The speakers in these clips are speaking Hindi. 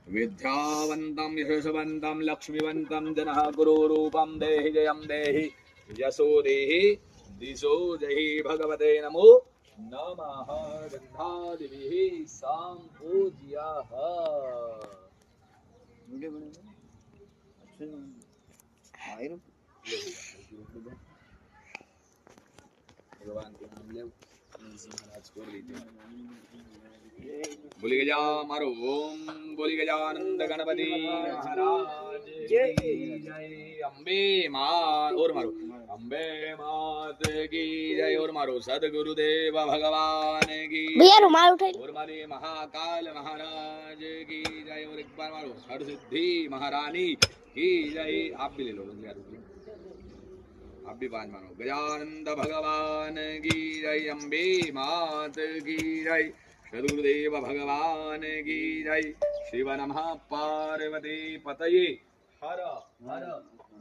विद्यावन्तं यशस्वन्तं लक्ष्मीवन्तं जनः गुरुरूपं देहि जयं देहि यशो देहि दिशो जहि भगवते नमो नमः गन्धादिभिः सम्पूज्यः भगवान के नाम ले महाराज को लीजिए बोली गजा मारो ओम बोली गजानंद गणपति महाराज की जय अम्बे मात और मारो अम्बे मात की जय और मारो सदगुरुदेव भगवान की और मारे महाकाल महाराज की जय और एक बार मारो हरसिद्धि महारानी की जय आप भी ले लो आप भी पांच मानो गजानंद भगवान की जय अम्बे मात की जय सदगुरुदेव भगवान की जय शिव नमः पार्वती पतये हर हर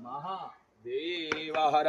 महादेव हर